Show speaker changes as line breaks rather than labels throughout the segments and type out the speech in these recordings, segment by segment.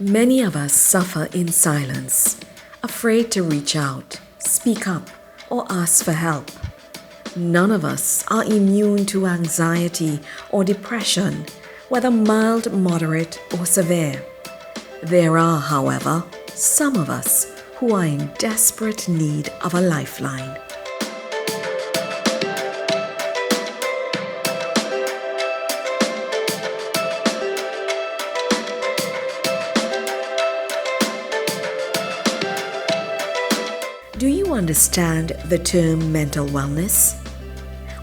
Many of us suffer in silence, afraid to reach out, speak up, or ask for help. None of us are immune to anxiety or depression, whether mild, moderate, or severe. There are, however, some of us who are in desperate need of a lifeline. Do you understand the term mental wellness?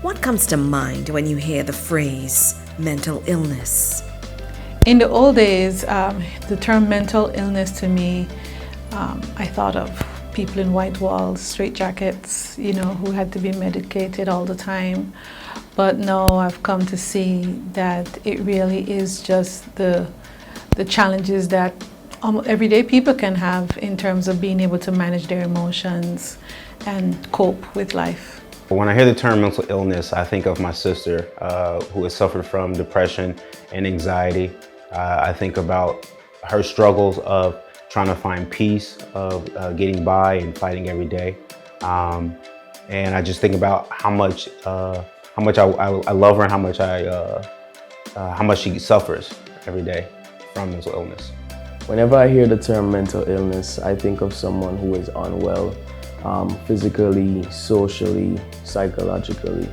What comes to mind when you hear the phrase mental illness?
In the old days, the term mental illness to me, I thought of people in white walls, straitjackets, who had to be medicated all the time. But now I've come to see that it really is just the challenges that everyday people can have in terms of being able to manage their emotions and cope with life.
When I hear the term mental illness, I think of my sister who has suffered from depression and anxiety. I think about her struggles of trying to find peace, of getting by and fighting every day. And I just think about how much I love her and how much she suffers every day from mental illness.
Whenever I hear the term mental illness, I think of someone who is unwell, physically, socially, psychologically.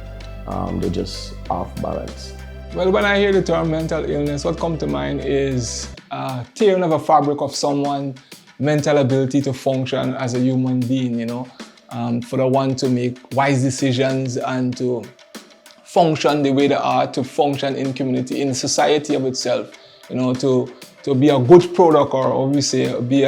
They're just off balance.
Well, when I hear the term mental illness, what comes to mind is tearing of a fabric of someone's mental ability to function as a human being, for the one to make wise decisions and to function the way they are, to function in community, in society of itself, to be a good product, or we say, be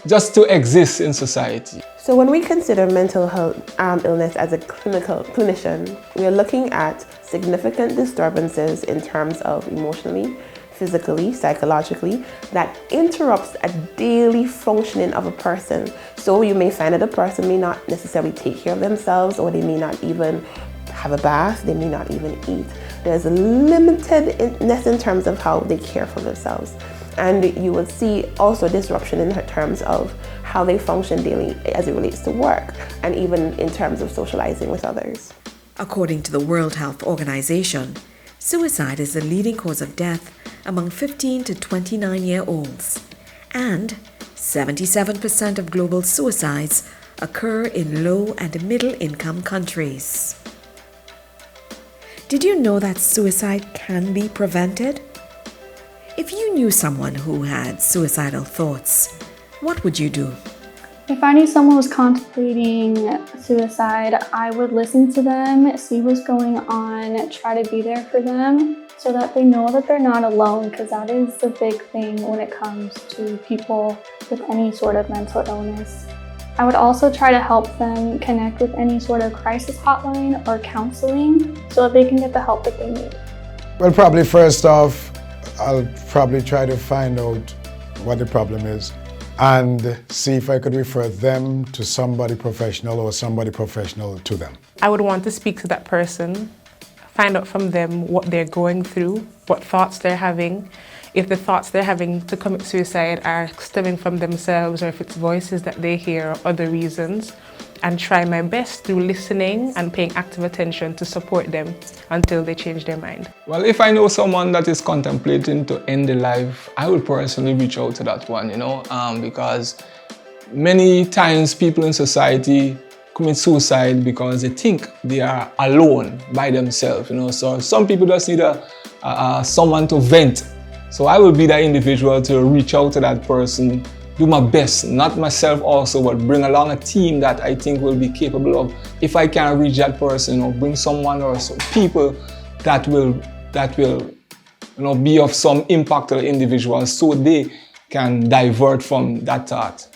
just to exist in society.
So when we consider mental health illness as a clinician, we are looking at significant disturbances in terms of emotionally, physically, psychologically, that interrupts a daily functioning of a person. So you may find that a person may not necessarily take care of themselves, or they may not even have a bath, they may not even eat. There's a limitedness in terms of how they care for themselves. And you will see also disruption in terms of how they function daily as it relates to work, and even in terms of socializing with others.
According to the World Health Organization, suicide is the leading cause of death among 15 to 29-year-olds, and 77% of global suicides occur in low and middle-income countries. Did you know that suicide can be prevented? If you knew someone who had suicidal thoughts, what would you do?
If I knew someone was contemplating suicide, I would listen to them, see what's going on, try to be there for them so that they know that they're not alone, because that is the big thing when it comes to people with any sort of mental illness. I would also try to help them connect with any sort of crisis hotline or counseling so that they can get the help that they need.
Well, probably first off, I'll probably try to find out what the problem is and see if I could refer them to somebody professional or somebody professional to them.
I would want to speak to that person, find out from them what they're going through, what thoughts they're having, if the thoughts they're having to commit suicide are stemming from themselves, or if it's voices that they hear or other reasons, and try my best through listening and paying active attention to support them until they change their mind.
Well, if I know someone that is contemplating to end their life, I will personally reach out to that one, because many times people in society commit suicide because they think they are alone by themselves, So some people just need someone to vent. So I will be that individual to reach out to that person, do my best, not myself also, but bring along a team that I think will be capable of, if I can reach that person, or bring someone or some people that will be of some impact to the individual so they can divert from that thought.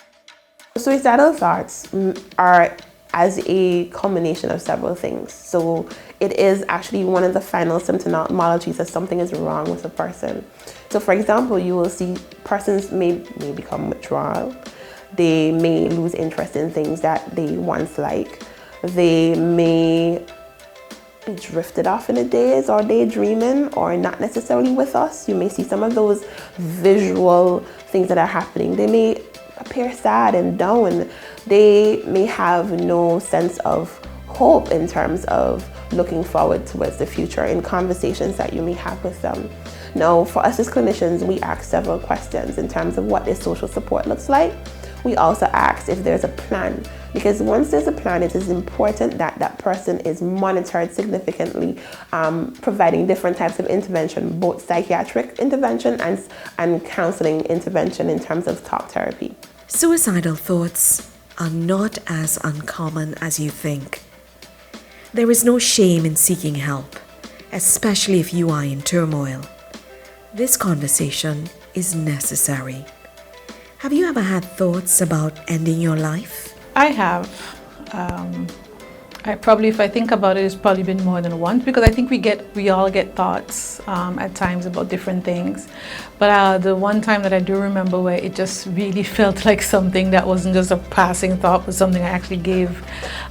Suicidal thoughts are as a combination of several things. So it is actually one of the final symptomologies that something is wrong with a person. So for example, you will see persons may become withdrawal. They may lose interest in things that they once liked. They may be drifted off in the days or daydreaming or not necessarily with us. You may see some of those visual things that are happening. They may appear sad and down. They may have no sense of hope in terms of looking forward towards the future in conversations that you may have with them. Now, for us as clinicians, we ask several questions in terms of what this social support looks like. We also ask if there's a plan, because once there's a plan, it is important that that person is monitored significantly, providing different types of intervention, both psychiatric intervention and counseling intervention in terms of talk therapy.
Suicidal thoughts are not as uncommon as you think. There is no shame in seeking help, especially if you are in turmoil. This conversation is necessary. Have you ever had thoughts about ending your life?
I have. If I think about it, it's probably been more than once, because I think we all get thoughts at times about different things. But the one time that I do remember where it just really felt like something that wasn't just a passing thought, but something I actually gave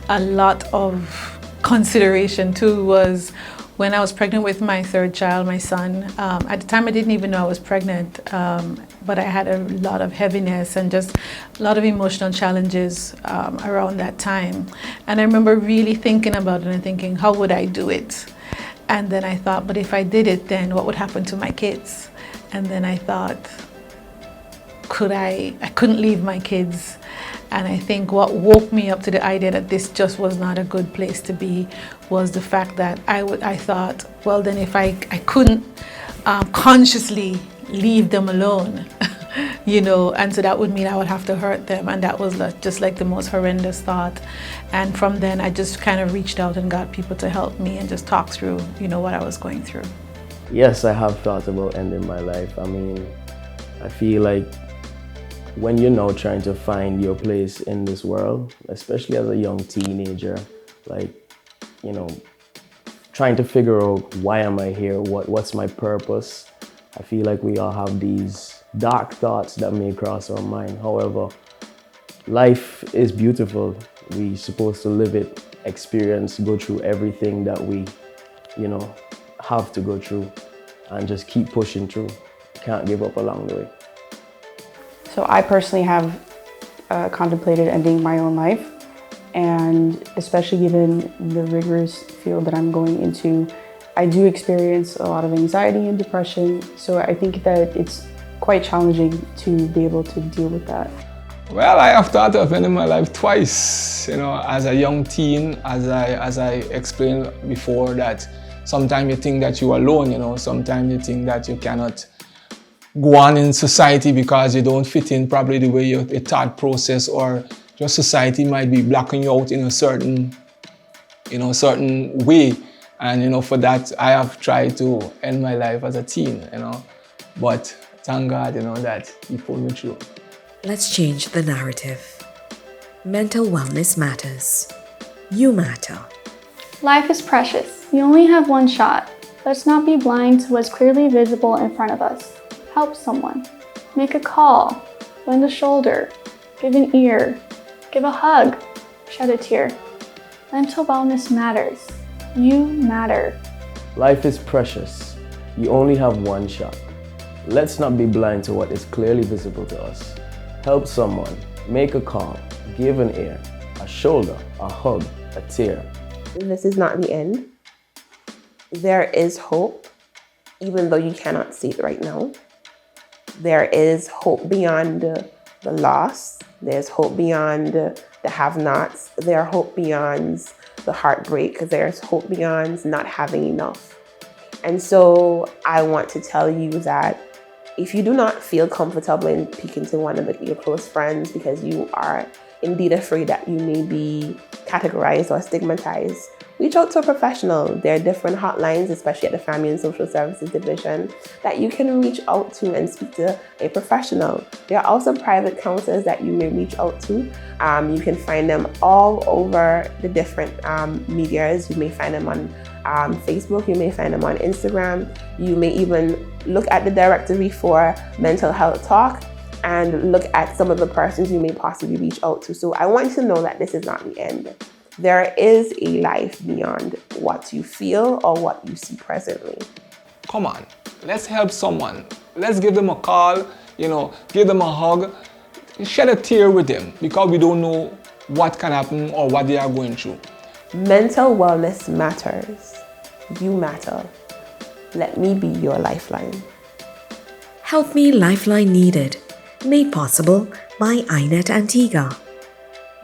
a lot of consideration to was when I was pregnant with my third child, my son. At the time I didn't even know I was pregnant, but I had a lot of heaviness and just a lot of emotional challenges around that time. And I remember really thinking about it and thinking, how would I do it? And then I thought, but if I did it, then what would happen to my kids? And then I thought, I couldn't leave my kids. And I think what woke me up to the idea that this just was not a good place to be was the fact that I thought, well, then if I couldn't consciously leave them alone, and so that would mean I would have to hurt them. And that was just like the most horrendous thought. And from then I just kind of reached out and got people to help me and just talk through, what I was going through.
Yes, I have thought about ending my life. I feel like when you're now trying to find your place in this world, especially as a young teenager, trying to figure out why am I here, what's my purpose. I feel like we all have these dark thoughts that may cross our mind. However, life is beautiful. We're supposed to live it, experience, go through everything that we, have to go through, and just keep pushing through. Can't give up along the way.
So I personally have contemplated ending my own life, and especially given the rigorous field that I'm going into, I do experience a lot of anxiety and depression. So I think that it's quite challenging to be able to deal with that.
Well, I have thought of ending my life twice. As a young teen, as I explained before, that sometimes you think that you're alone. Sometimes you think that you cannot go on in society because you don't fit in probably the way your thought process, or your society might be blocking you out in a certain way. And for that I have tried to end my life as a teen, but thank God, that He pulled me through.
Let's change the narrative. Mental wellness matters. You matter.
Life is precious. You only have one shot. Let's not be blind to what's clearly visible in front of us. Help someone. Make a call. Lend a shoulder. Give an ear. Give a hug. Shed a tear. Mental wellness matters. You matter.
Life is precious. You only have one shot. Let's not be blind to what is clearly visible to us. Help someone. Make a call. Give an ear. A shoulder. A hug. A tear.
This is not the end. There is hope, even though you cannot see it right now. There is hope beyond the loss. There's hope beyond the have-nots. There's hope beyond the heartbreak. There's hope beyond not having enough. And so I want to tell you that if you do not feel comfortable in speaking to one of your close friends because you are indeed afraid that you may be categorized or stigmatized, reach out to a professional. There are different hotlines, especially at the Family and Social Services Division, that you can reach out to and speak to a professional. There are also private counselors that you may reach out to. You can find them all over the different medias. You may find them on Facebook, you may find them on Instagram. You may even look at the directory for mental health talk and look at some of the persons you may possibly reach out to. So I want you to know that this is not the end. There is a life beyond what you feel or what you see presently.
Come on, let's help someone. Let's give them a call, give them a hug, shed a tear with them, because we don't know what can happen or what they are going through.
Mental wellness matters. You matter. Let me be your lifeline.
HelpMe Lifeline Needed, made possible by iNet Antigua,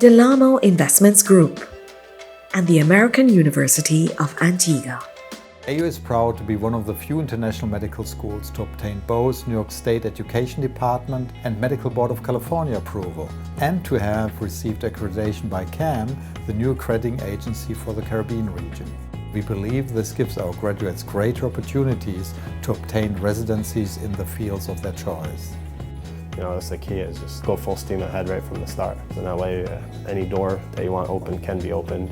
Delamo Investments Group, and the American University of Antigua.
AU is proud to be one of the few international medical schools to obtain both New York State Education Department and Medical Board of California approval, and to have received accreditation by CAM, the new accrediting agency for the Caribbean region. We believe this gives our graduates greater opportunities to obtain residencies in the fields of their choice.
That's the key, is just go full steam ahead right from the start. And that way, any door that you want open can be opened.